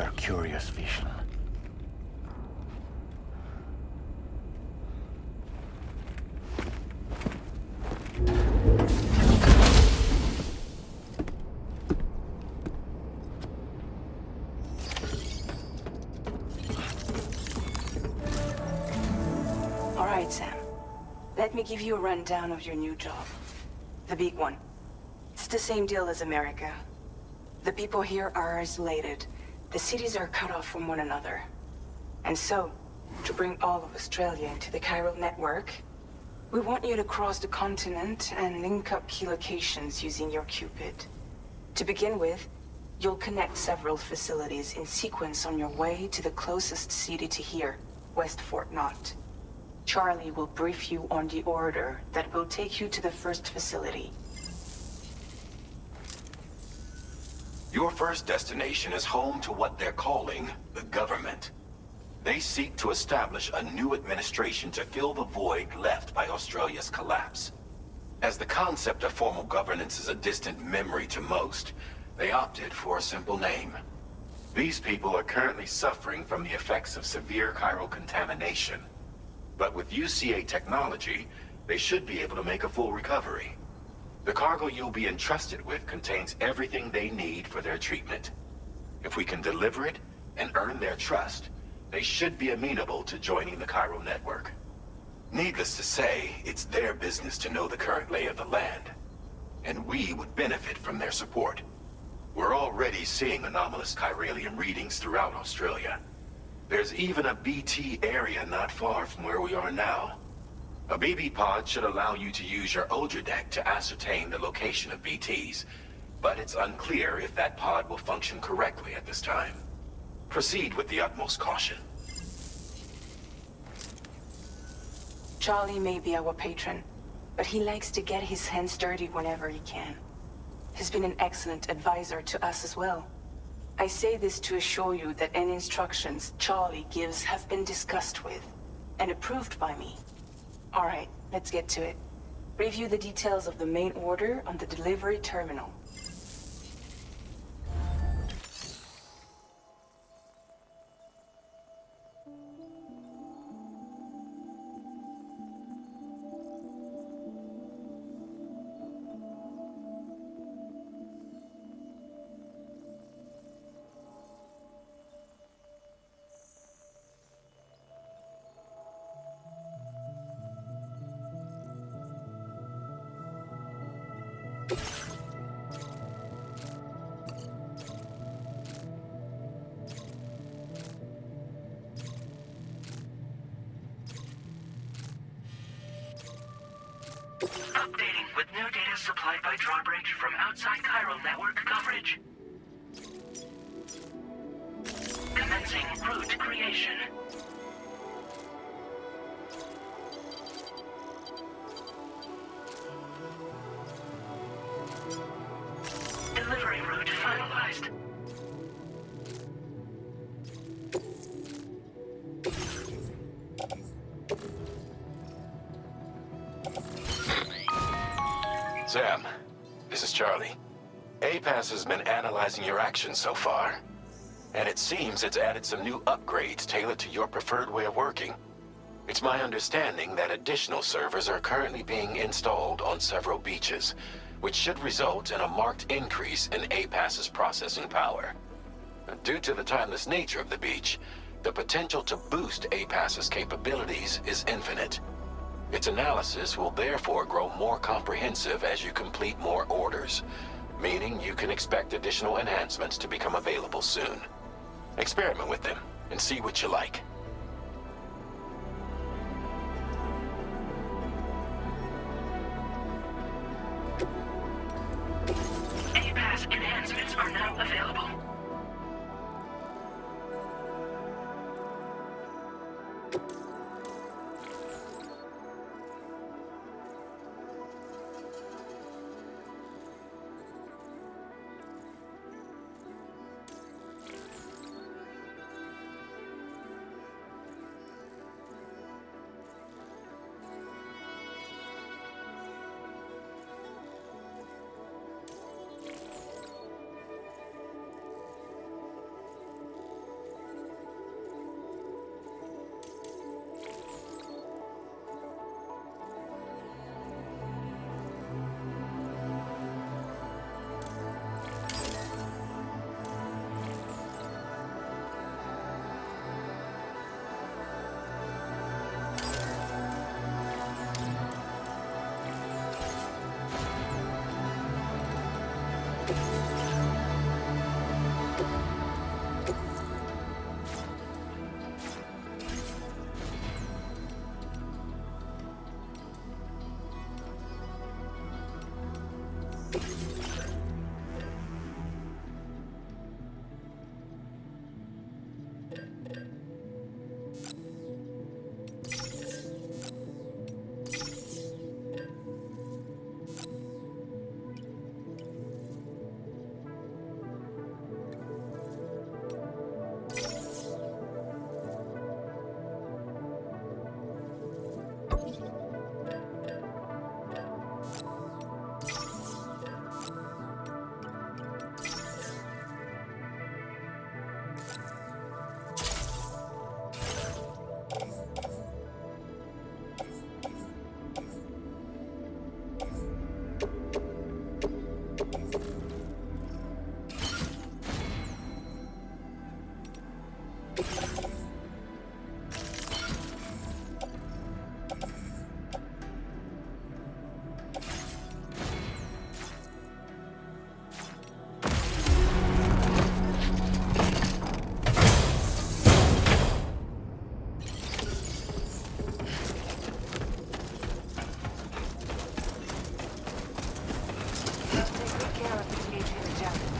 Another curious vision. All right, Sam. Let me give you a rundown of your new job. The big one. It's the same deal as America. The people here are isolated. The cities are cut off from one another. And so, to bring all of Australia into the chiral network, we want you to cross the continent and link up key locations using your Cupid. To begin with, you'll connect several facilities in sequence on your way to the closest city to here, West Fort Knott. Charlie will brief you on the order that will take you to the first facility. Your first destination is home to what they're calling the government. They seek to establish a new administration to fill the void left by Australia's collapse. As the concept of formal governance is a distant memory to most, they opted for a simple name. These people are currently suffering from the effects of severe chiral contamination. But with UCA technology, they should be able to make a full recovery. The cargo you'll be entrusted with contains everything they need for their treatment. If we can deliver it and earn their trust, they should be amenable to joining the chiral network. Needless to say, it's their business to know the current lay of the land, and we would benefit from their support. We're already seeing anomalous chiralium readings throughout Australia. There's even a BT area not far from where we are now. A BB pod should allow you to use your Ultra deck to ascertain the location of BTs, but it's unclear if that pod will function correctly at this time. Proceed with the utmost caution. Charlie may be our patron, but he likes to get his hands dirty whenever he can. He's been an excellent advisor to us as well. I say this to assure you that any instructions Charlie gives have been discussed with and approved by me. All right, let's get to it. Review the details of the main order on the delivery terminal. Updating with new data supplied by drawbridge from outside chiral network coverage. Commencing route creation. Delivery route finalized. Sam, this is Charlie. APAS has been analyzing your actions so far, and it seems it's added some new upgrades tailored to your preferred way of working. It's my understanding that additional servers are currently being installed on several beaches, which should result in a marked increase in APAS's processing power. Due to the timeless nature of the beach, the potential to boost APAS's capabilities is infinite. Its analysis will therefore grow more comprehensive as you complete more orders, meaning you can expect additional enhancements to become available soon. Experiment with them and see what you like. APAS enhancements are now available. Take good care of the THA jacket.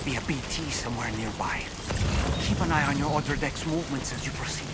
Be a BT somewhere nearby. Keep an eye on your other deck's movements as you proceed.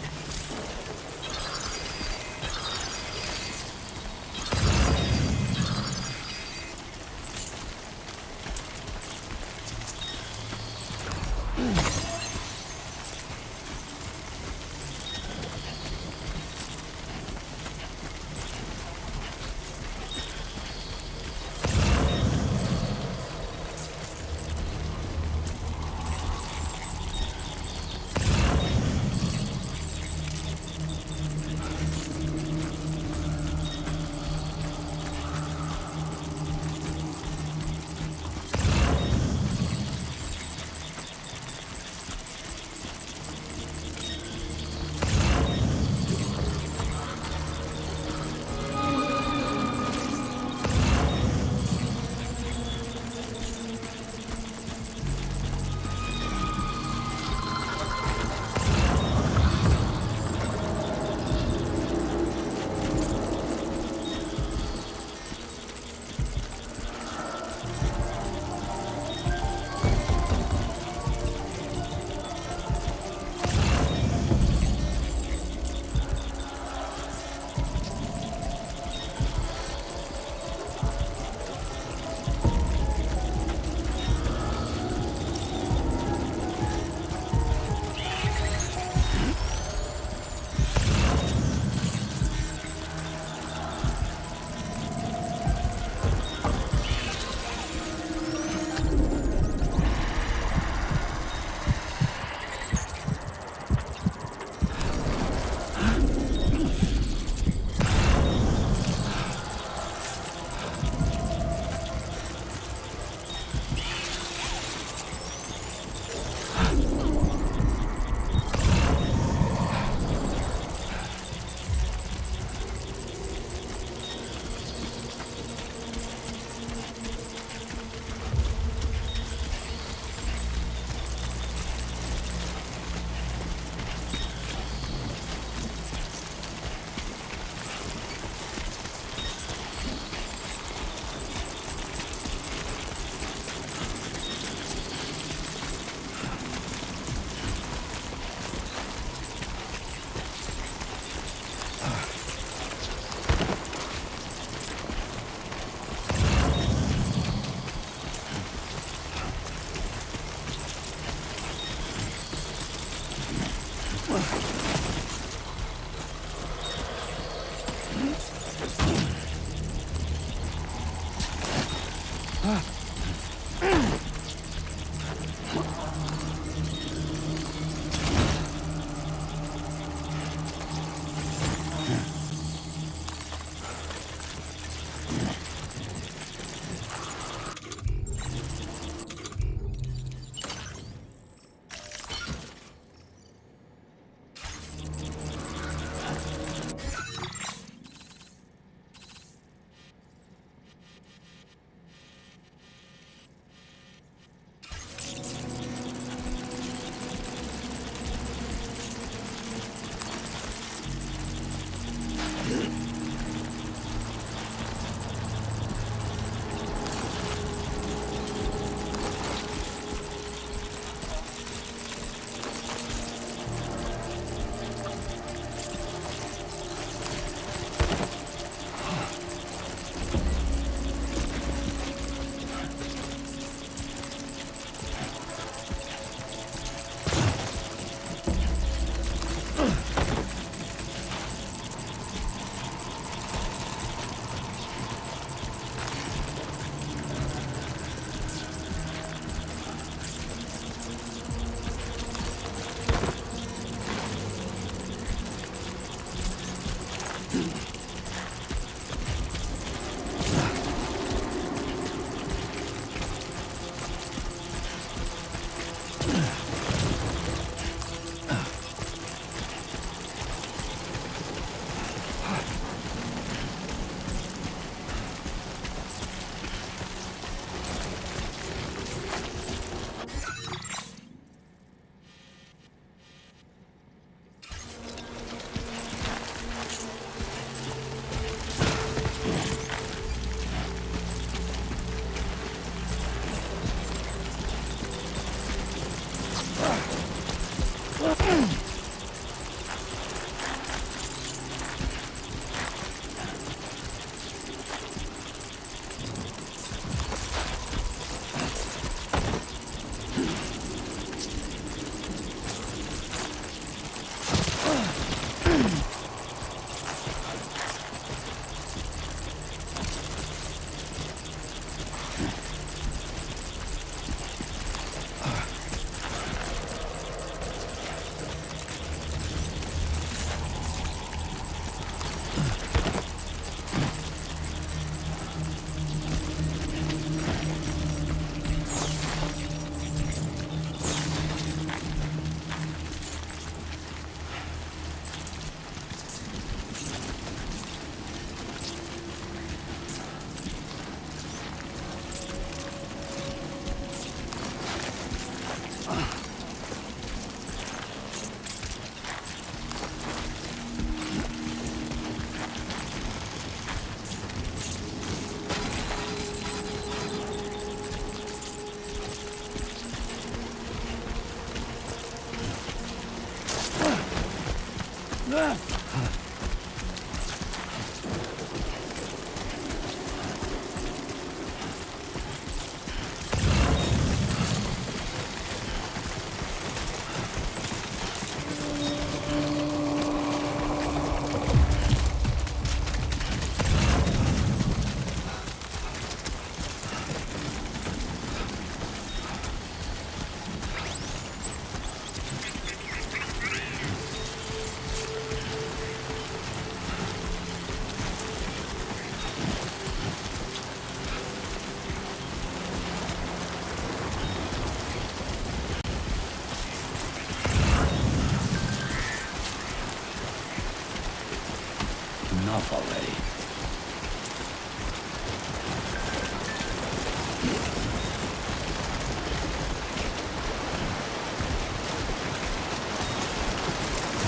enough already.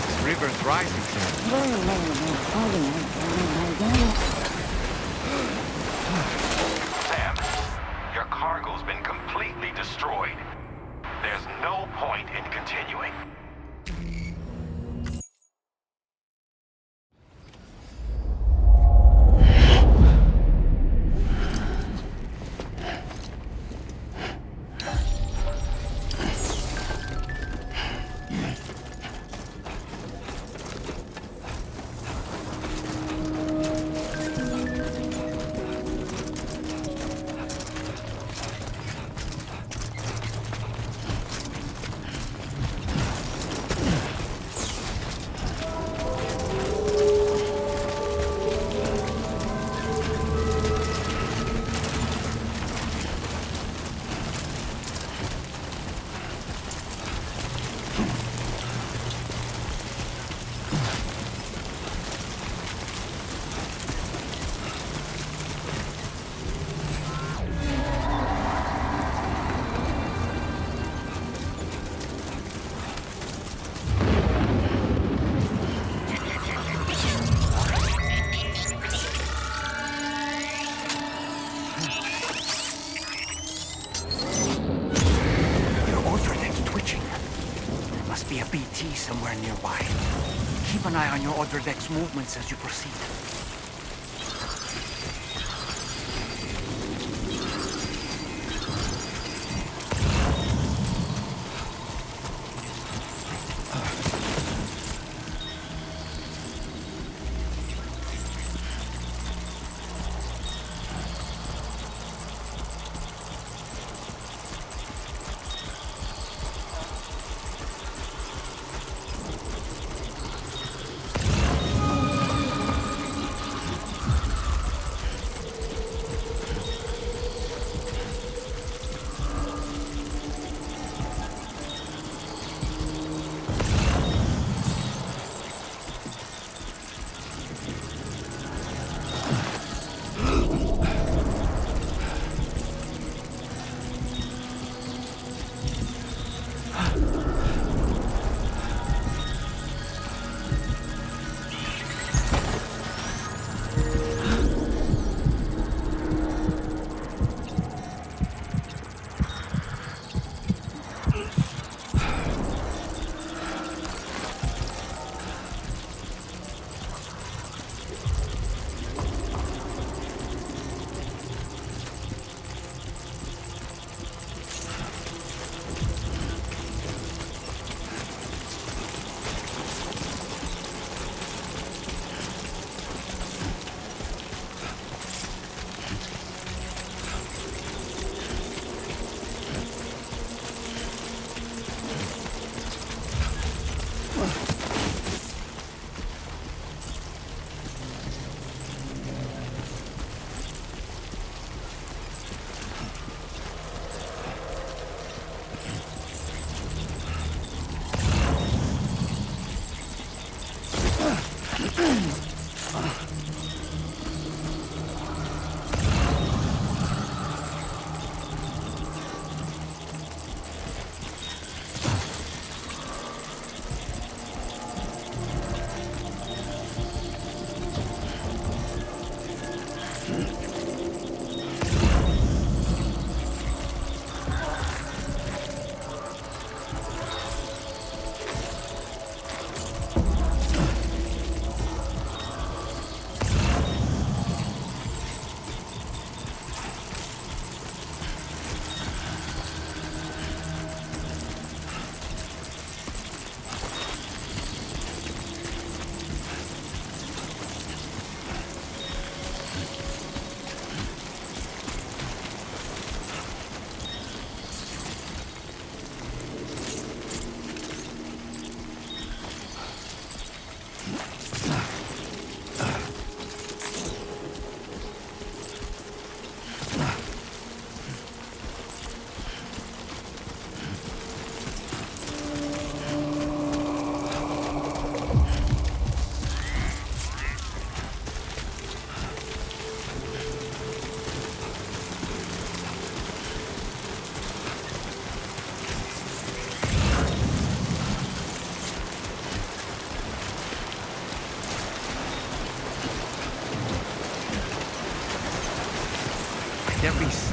This river's rising. Sam, your cargo's been completely destroyed. There's no point in continuing. Be a BT somewhere nearby. Keep an eye on your other deck's movements as you proceed.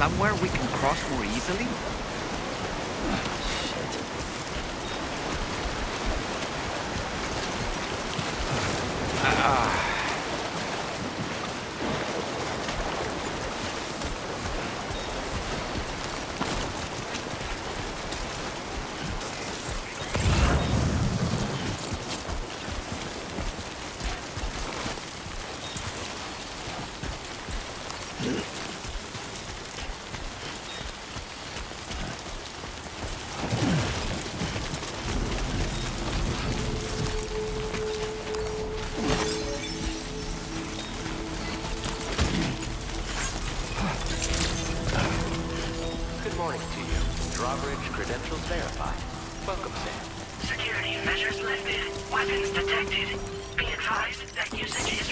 Somewhere we can cross more easily? Good morning to you. Drawbridge credentials verified. Welcome, Sam. Security measures lifted. Weapons detected. Be advised that usage is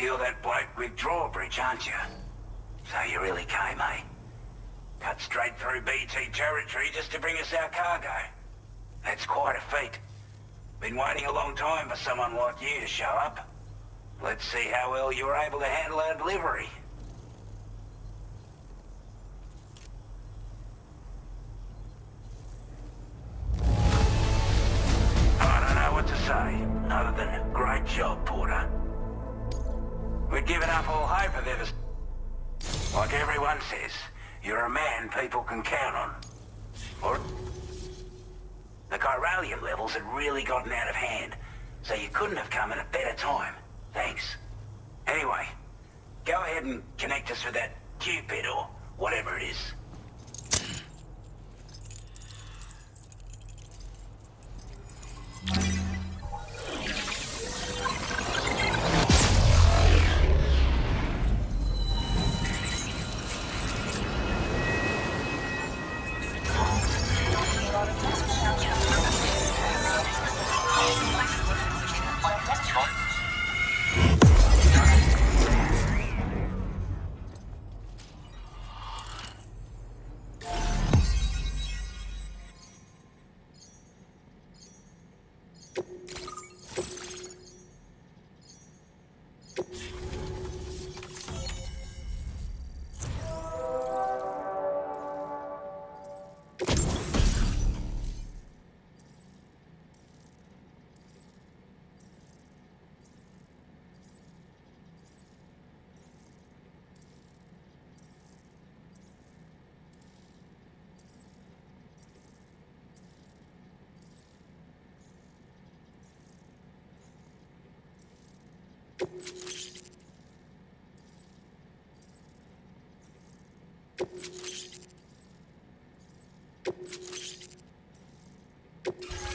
You're that bloke with Drawbridge, aren't you? So you really came, eh? Cut straight through BT territory just to bring us our cargo. That's quite a feat. Been waiting a long time for someone like you to show up. Let's see how well you were able to handle our delivery. I don't know what to say, other than great job, Porter. We'd given up all hope of ever... Like everyone says, you're a man people can count on. Or... The chiralium levels had really gotten out of hand, so you couldn't have come at a better time. Thanks. Anyway, go ahead and connect us with that Cupid or whatever it is.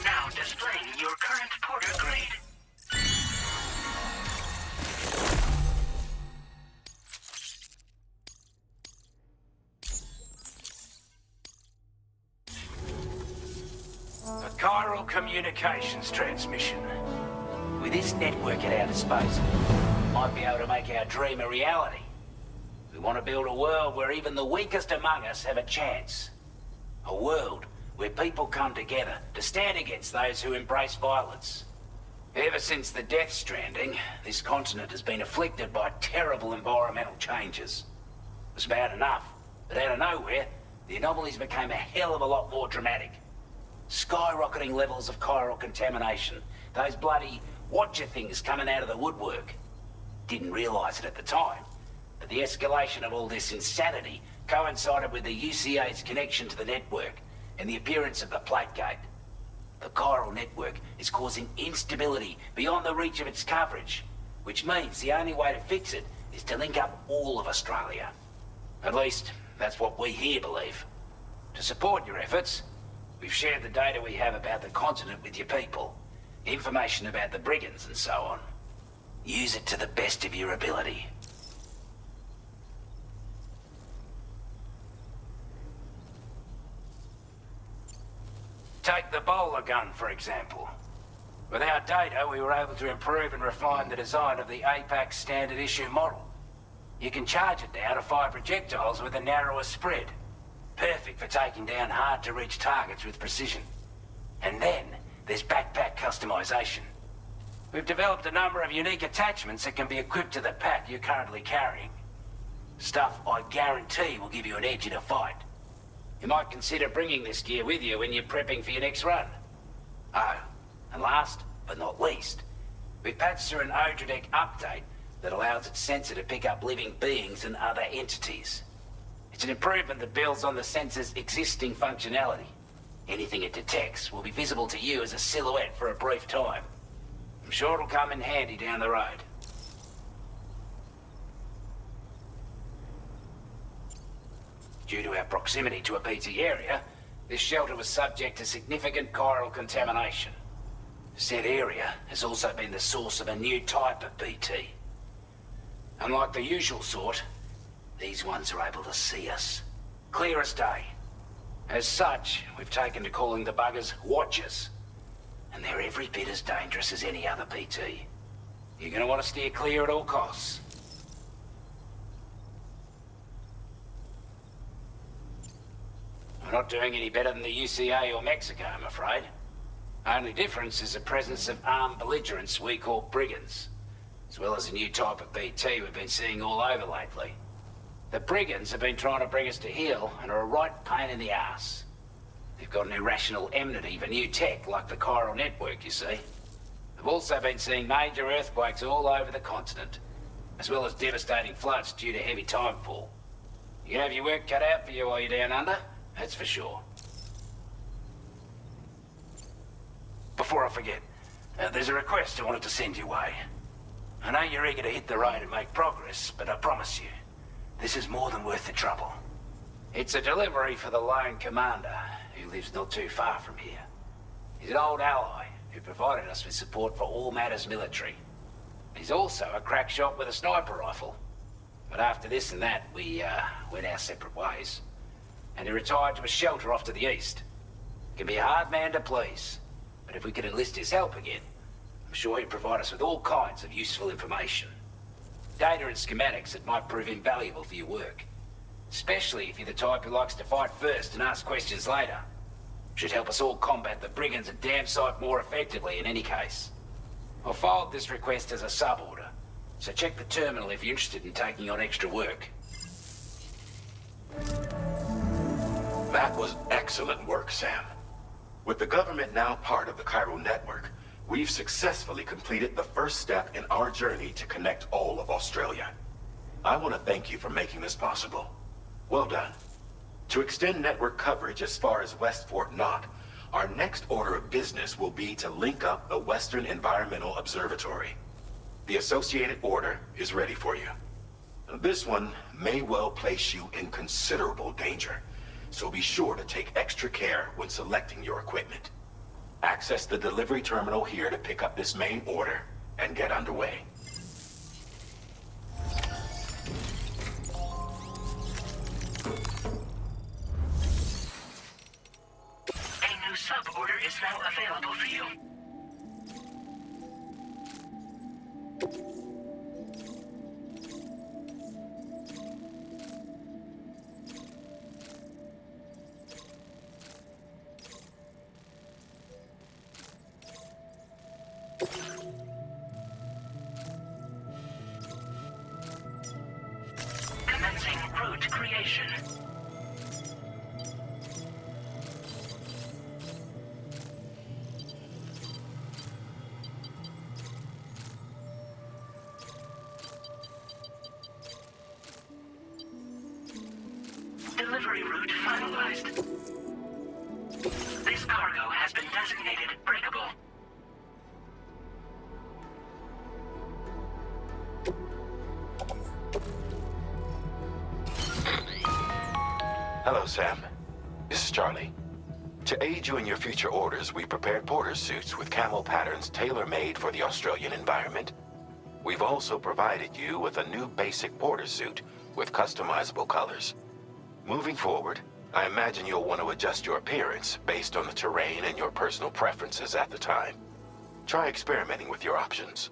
now displaying your current Porter grade. A chiral communications transmission. With this network at our disposal, we might be able to make our dream a reality. We want to build a world where even the weakest among us have a chance. A world where people come together to stand against those who embrace violence. Ever since the Death Stranding, this continent has been afflicted by terrible environmental changes. It was bad enough, but out of nowhere, the anomalies became a hell of a lot more dramatic. Skyrocketing levels of chiral contamination, those bloody watcher things coming out of the woodwork. Didn't realize it at the time, but the escalation of all this insanity coincided with the UCA's connection to the network and the appearance of the plate gate. The chiral network is causing instability beyond the reach of its coverage, which means the only way to fix it is to link up all of Australia. At least, that's what we here believe. To support your efforts, we've shared the data we have about the continent with your people. Information about the brigands and so on. Use it to the best of your ability. Take the bowler gun, for example. With our data, we were able to improve and refine the design of the APAC standard issue model. You can charge it now to fire projectiles with a narrower spread. Perfect for taking down hard-to-reach targets with precision. And then, there's backpack customization. We've developed a number of unique attachments that can be equipped to the pack you're currently carrying. Stuff I guarantee will give you an edge in a fight. You might consider bringing this gear with you when you're prepping for your next run. Oh, and last but not least, we've patched through an Odradek update that allows its sensor to pick up living beings and other entities. It's an improvement that builds on the sensor's existing functionality. Anything it detects will be visible to you as a silhouette for a brief time. I'm sure it'll come in handy down the road. Due to our proximity to a PT area, this shelter was subject to significant chiral contamination. Said area has also been the source of a new type of BT. Unlike the usual sort, these ones are able to see us. Clear as day. As such, we've taken to calling the buggers Watchers. And they're every bit as dangerous as any other PT. You're gonna want to steer clear at all costs. We're not doing any better than the UCA or Mexico, I'm afraid. Only difference is the presence of armed belligerents we call brigands, as well as a new type of BT we've been seeing all over lately. The brigands have been trying to bring us to heel and are a right pain in the ass. They've got an irrational enmity for new tech like the chiral network, you see. They've also been seeing major earthquakes all over the continent, as well as devastating floods due to heavy timefall. You can have your work cut out for you while you're down under, that's for sure. Before I forget, there's a request I wanted to send your way. I know you're eager to hit the road and make progress, but I promise you, this is more than worth the trouble. It's a delivery for the lone commander, who lives not too far from here. He's an old ally who provided us with support for all matters military. He's also a crack shot with a sniper rifle. But after this and that, we went our separate ways. And he retired to a shelter off to the east. Can be a hard man to please. But if we could enlist his help again, I'm sure he'd provide us with all kinds of useful information. Data and schematics that might prove invaluable for your work. Especially if you're the type who likes to fight first and ask questions later. Should help us all combat the brigands a damn sight more effectively in any case. I'll forward this request as a sub-order, so check the terminal if you're interested in taking on extra work. That was excellent work, Sam. With the government now part of the chiral network, we've successfully completed the first step in our journey to connect all of Australia. I want to thank you for making this possible. Well done. To extend network coverage as far as West Fort Knott, our next order of business will be to link up the Western Environmental Observatory. The associated order is ready for you. This one may well place you in considerable danger, so be sure to take extra care when selecting your equipment. Access the delivery terminal here to pick up this main order and get underway. A new sub-order is now available for you. Commencing route creation. Delivery route finalized. This cargo has been designated breakable. Hello, Sam. This is Charlie. To aid you in your future orders, we prepared porter suits with camo patterns tailor-made for the Australian environment. We've also provided you with a new basic porter suit with customizable colors. Moving forward, I imagine you'll want to adjust your appearance based on the terrain and your personal preferences at the time. Try experimenting with your options.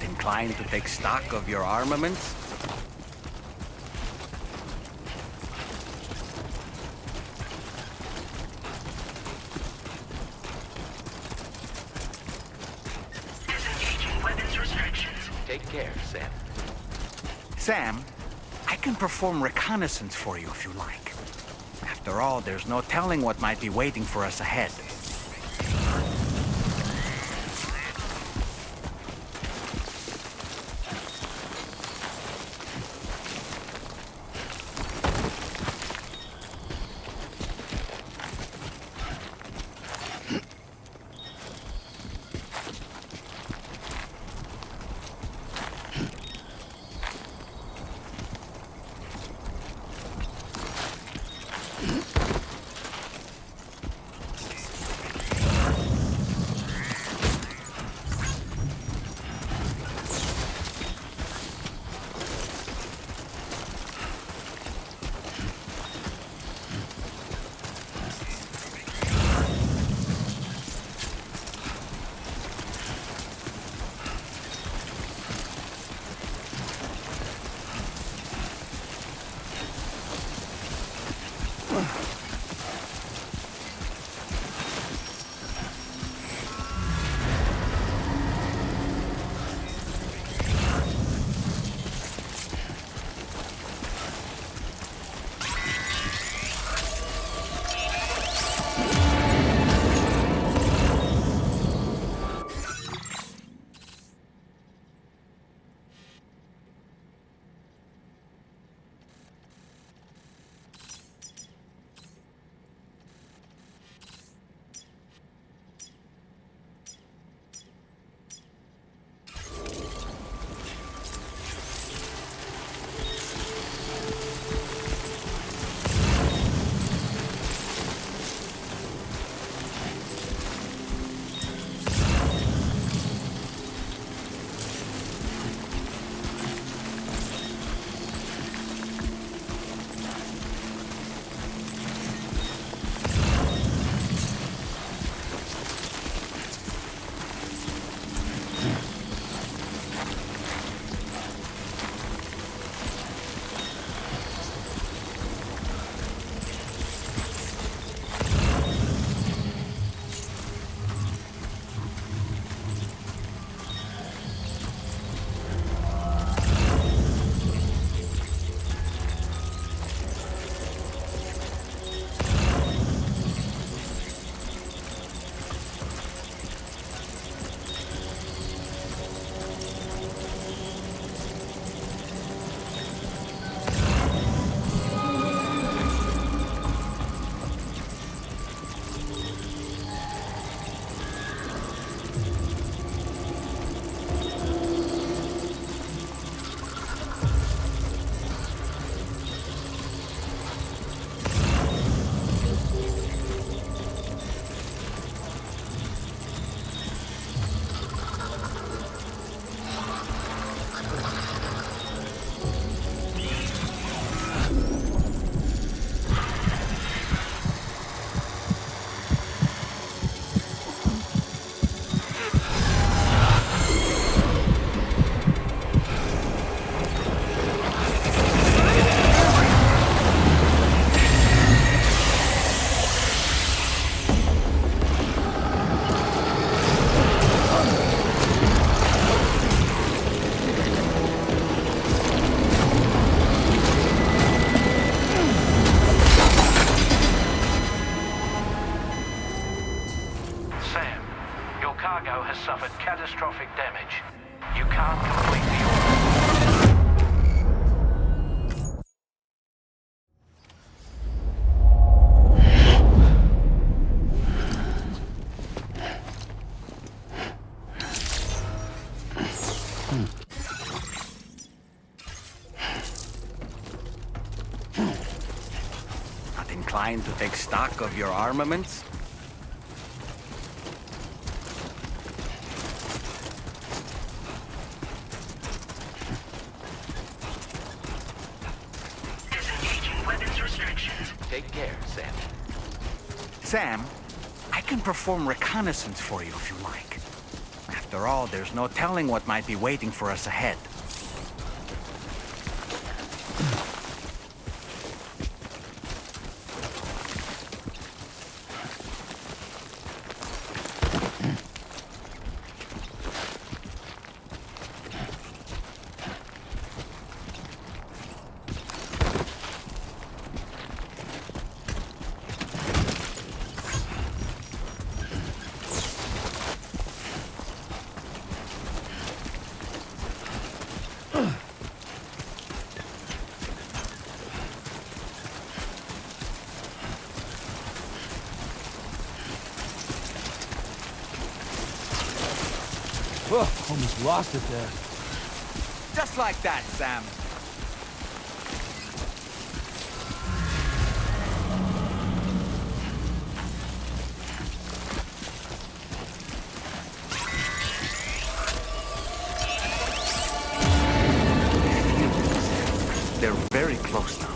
Inclined to take stock of your armaments? Disengaging weapons restrictions. Take care, Sam. Sam, I can perform reconnaissance for you if you like. After all, there's no telling what might be waiting for us ahead. inclined to take stock of your armaments? Disengaging weapons restrictions. Take care, Sam. Sam, I can perform reconnaissance for you if you like. After all, there's no telling what might be waiting for us ahead. Almost lost it there. Just like that, Sam. They're very close now.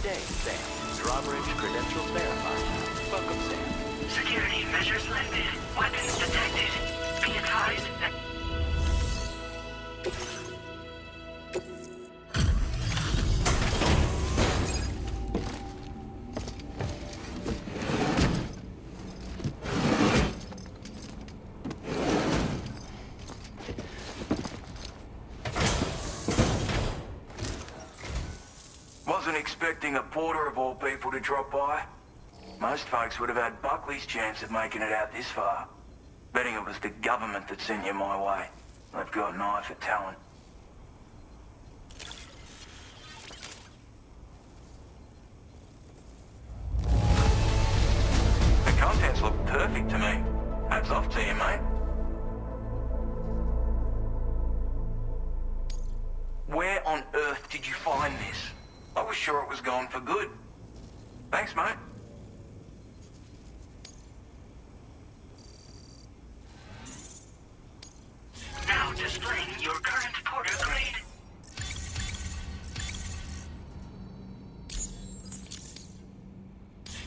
day, Sam. Drawbridge credentials verified. Welcome, Sam. Security measures lifted. Weapons detected. Be advised that... Wasn't expecting a porter of all people to drop by. Most folks would have had Buckley's chance of making it out this far. Betting it was the government that sent you my way. They've got an eye for talent. The contents look perfect to me. Hats off to you, mate. Where on earth did you find this? I was sure it was gone for good. Thanks, mate. Now displaying your current porter grade.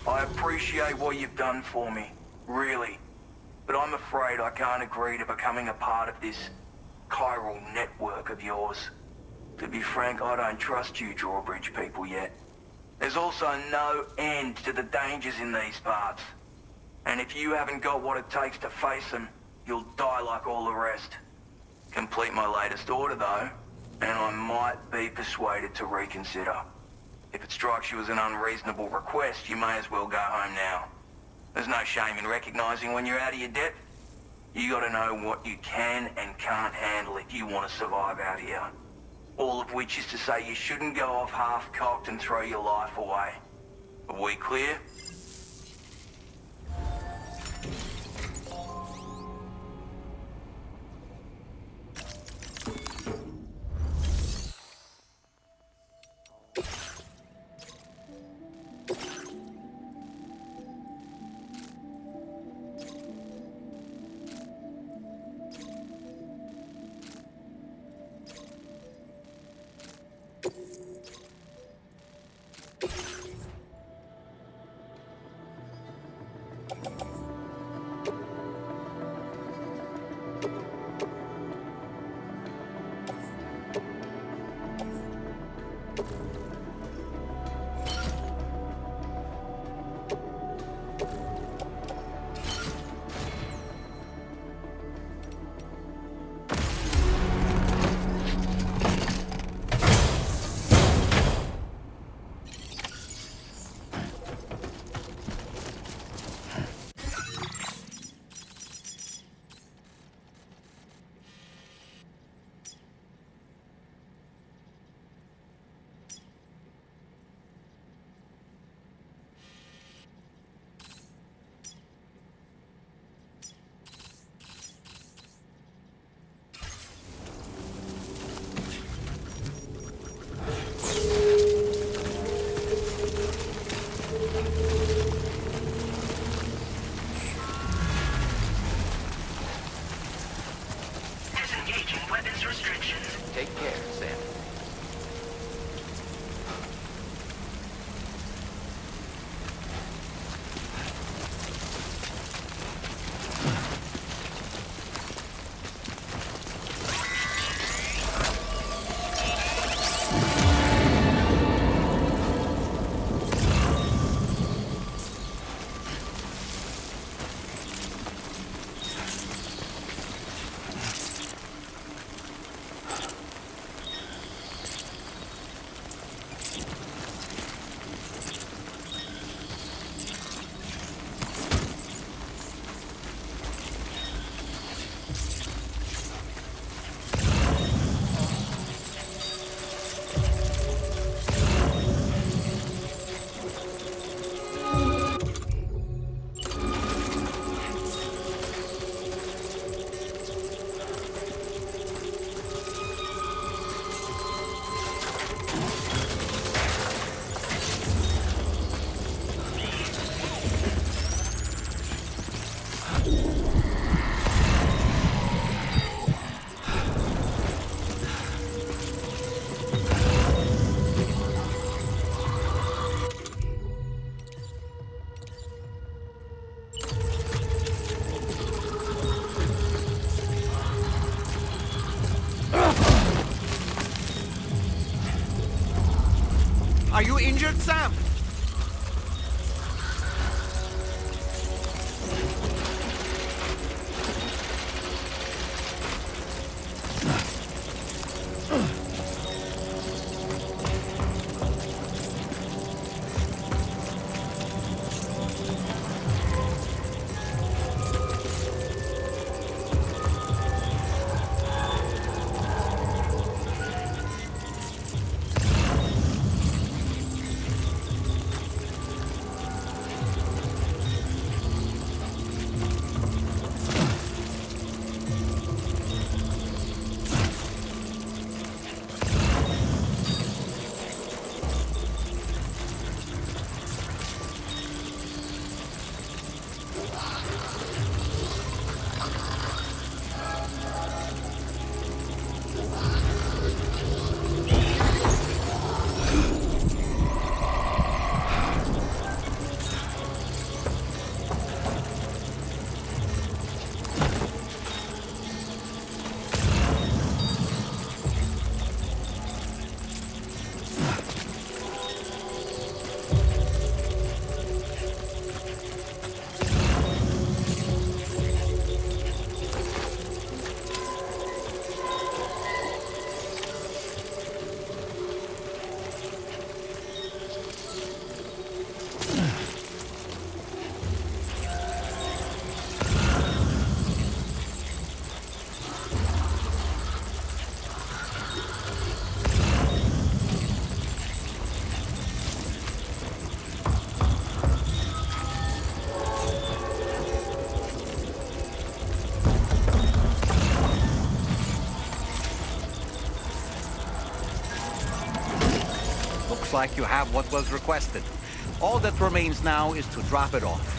I appreciate what you've done for me, really. But I'm afraid I can't agree to becoming a part of this chiral network of yours. To be frank, I don't trust you Drawbridge people yet. There's also no end to the dangers in these parts. And if you haven't got what it takes to face them, you'll die like all the rest. Complete my latest order though, and I might be persuaded to reconsider. If it strikes you as an unreasonable request, you may as well go home now. There's no shame in recognizing when you're out of your depth. You gotta know what you can and can't handle if you want to survive out here. All of which is to say you shouldn't go off half-cocked and throw your life away. Are we clear? Take care, Sam. Are you injured, Sam? Looks like you have what was requested. All that remains now is to drop it off.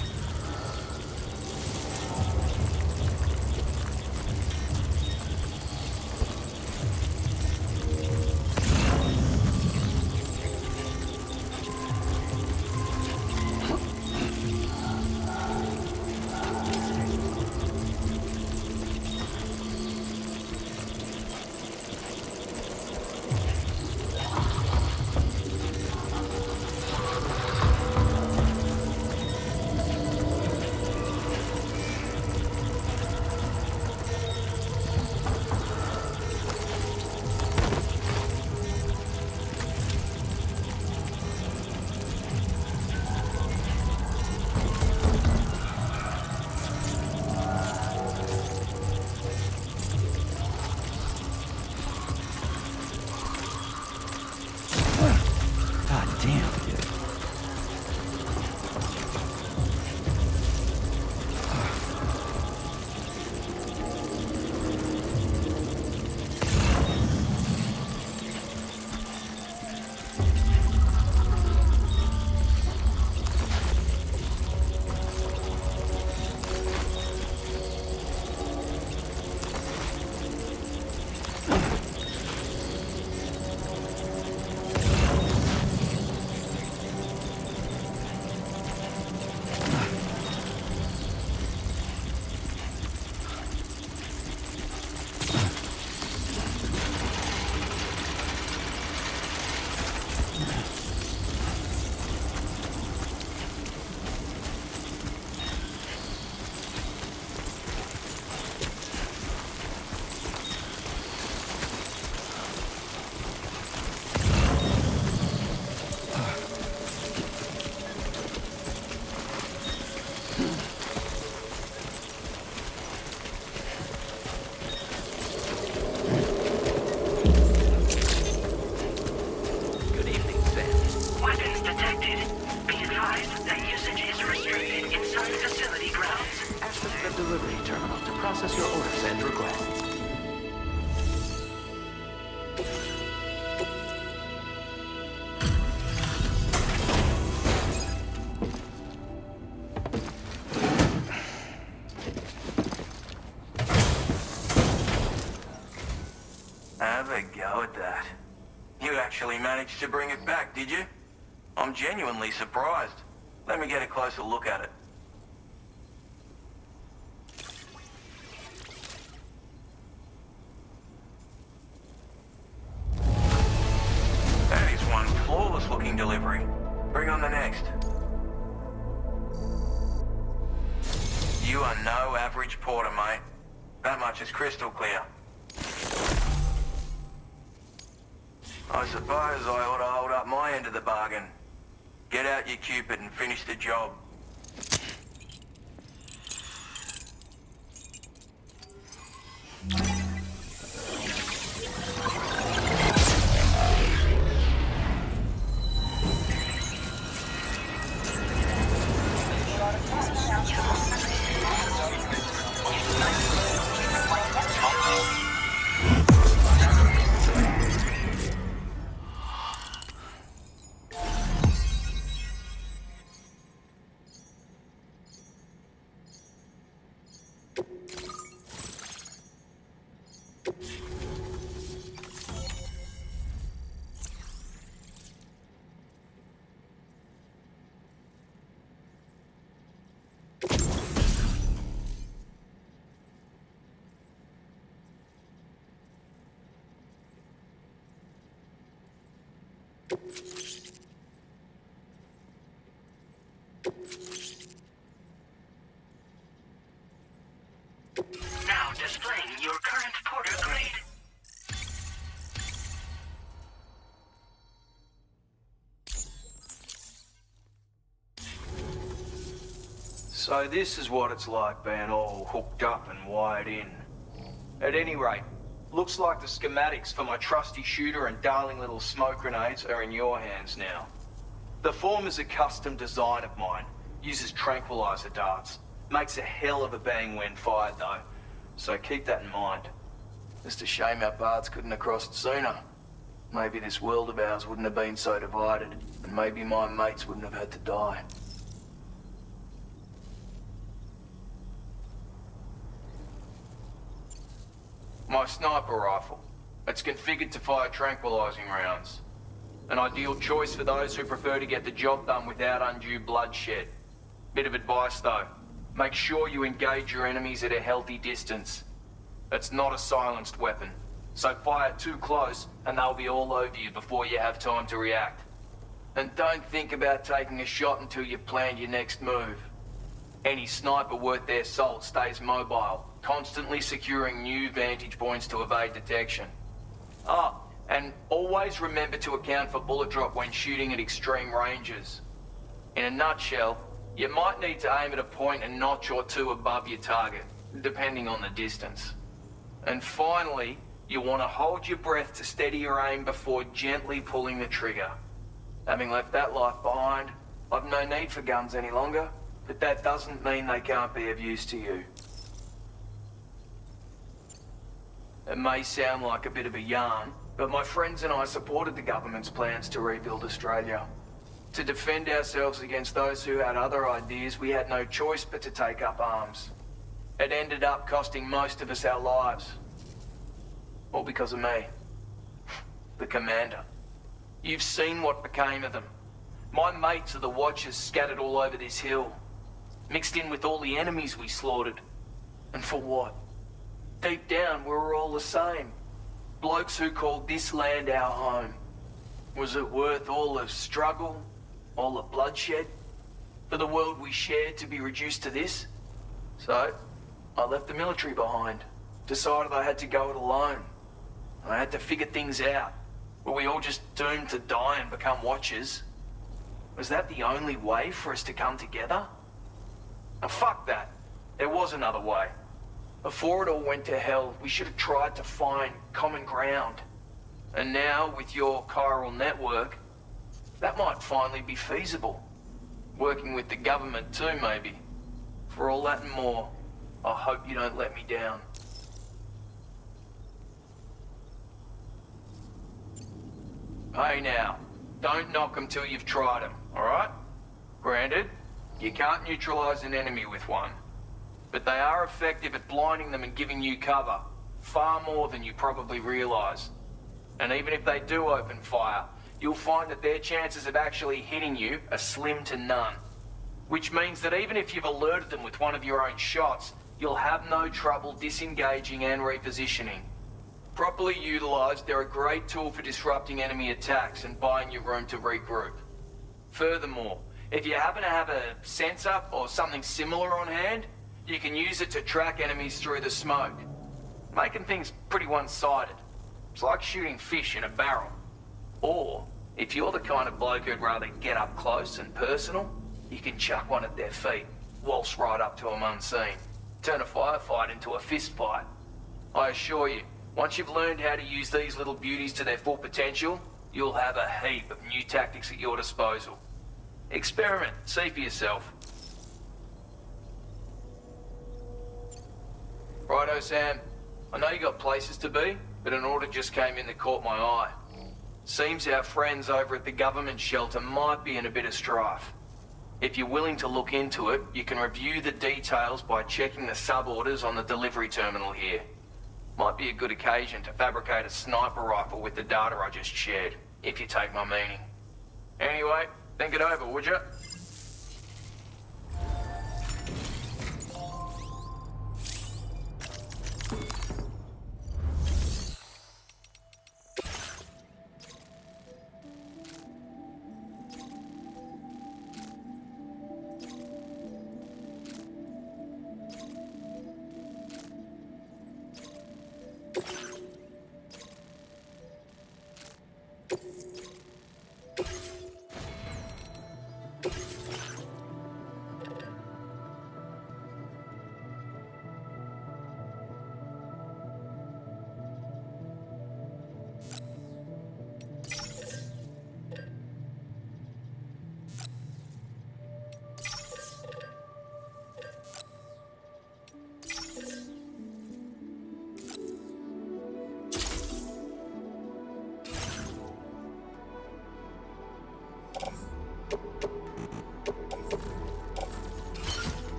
God damn, dude. Good evening, Sam. Weapons detected. Be advised that usage is restricted inside facility grounds. Access the delivery terminal to process your orders and requests. Have a go at that. You actually managed to bring it back, did you? I'm genuinely surprised. Let me get a closer look at it. That is one flawless looking delivery. no average porter, mate. That much is crystal clear. I suppose I ought to hold up my end of the bargain. Get out your Cupid and finish the job. Now displaying your current porter grade. So this is what it's like being all hooked up and wired in. At any rate, looks like the schematics for my trusty shooter and darling little smoke grenades are in your hands now. The former's a custom design of mine, uses tranquilizer darts. Makes a hell of a bang when fired though, so keep that in mind. Just a shame our paths couldn't have crossed sooner. Maybe this world of ours wouldn't have been so divided, and maybe my mates wouldn't have had to die. My sniper rifle. It's configured to fire tranquilizing rounds. An ideal choice for those who prefer to get the job done without undue bloodshed. Bit of advice though. Make sure you engage your enemies at a healthy distance. It's not a silenced weapon, so fire too close and they'll be all over you before you have time to react. And don't think about taking a shot until you've planned your next move. Any sniper worth their salt stays mobile, constantly securing new vantage points to evade detection. Ah, and always remember to account for bullet drop when shooting at extreme ranges. In a nutshell, you might need to aim at a point a notch or two above your target, depending on the distance. And finally, you want to hold your breath to steady your aim before gently pulling the trigger. Having left that life behind, I've no need for guns any longer, but that doesn't mean they can't be of use to you. It may sound like a bit of a yarn, but my friends and I supported the government's plans to rebuild Australia. To defend ourselves against those who had other ideas, we had no choice but to take up arms. It ended up costing most of us our lives. All because of me. The commander. You've seen what became of them. My mates are the Watchers scattered all over this hill. Mixed in with all the enemies we slaughtered. And for what? Deep down, we were all the same. Blokes who called this land our home. Was it worth all the struggle? All the bloodshed? For the world we shared to be reduced to this? So, I left the military behind. Decided I had to go it alone. I had to figure things out. Were we all just doomed to die and become Watchers? Was that the only way for us to come together? Now fuck that. There was another way. Before it all went to hell, we should have tried to find common ground. And now, with your chiral network, that might finally be feasible. Working with the government too, maybe. For all that and more, I hope you don't let me down. Hey now, don't knock them till you've tried them, alright? Granted, you can't neutralize an enemy with one. But they are effective at blinding them and giving you cover. Far more than you probably realize. And even if they do open fire, you'll find that their chances of actually hitting you are slim to none. Which means that even if you've alerted them with one of your own shots, you'll have no trouble disengaging and repositioning. Properly utilized, they're a great tool for disrupting enemy attacks and buying you room to regroup. Furthermore, if you happen to have a sensor or something similar on hand, you can use it to track enemies through the smoke, making things pretty one-sided. It's like shooting fish in a barrel. Or, if you're the kind of bloke who'd rather get up close and personal, you can chuck one at their feet, waltz right up to them unseen, turn a firefight into a fist fight. I assure you, once you've learned how to use these little beauties to their full potential, you'll have a heap of new tactics at your disposal. Experiment, see for yourself. Righto, Sam. I know you got places to be, but an order just came in that caught my eye. Seems our friends over at the government shelter might be in a bit of strife. If you're willing to look into it, you can review the details by checking the sub-orders on the delivery terminal here. Might be a good occasion to fabricate a sniper rifle with the data I just shared, if you take my meaning. Anyway, think it over, would you?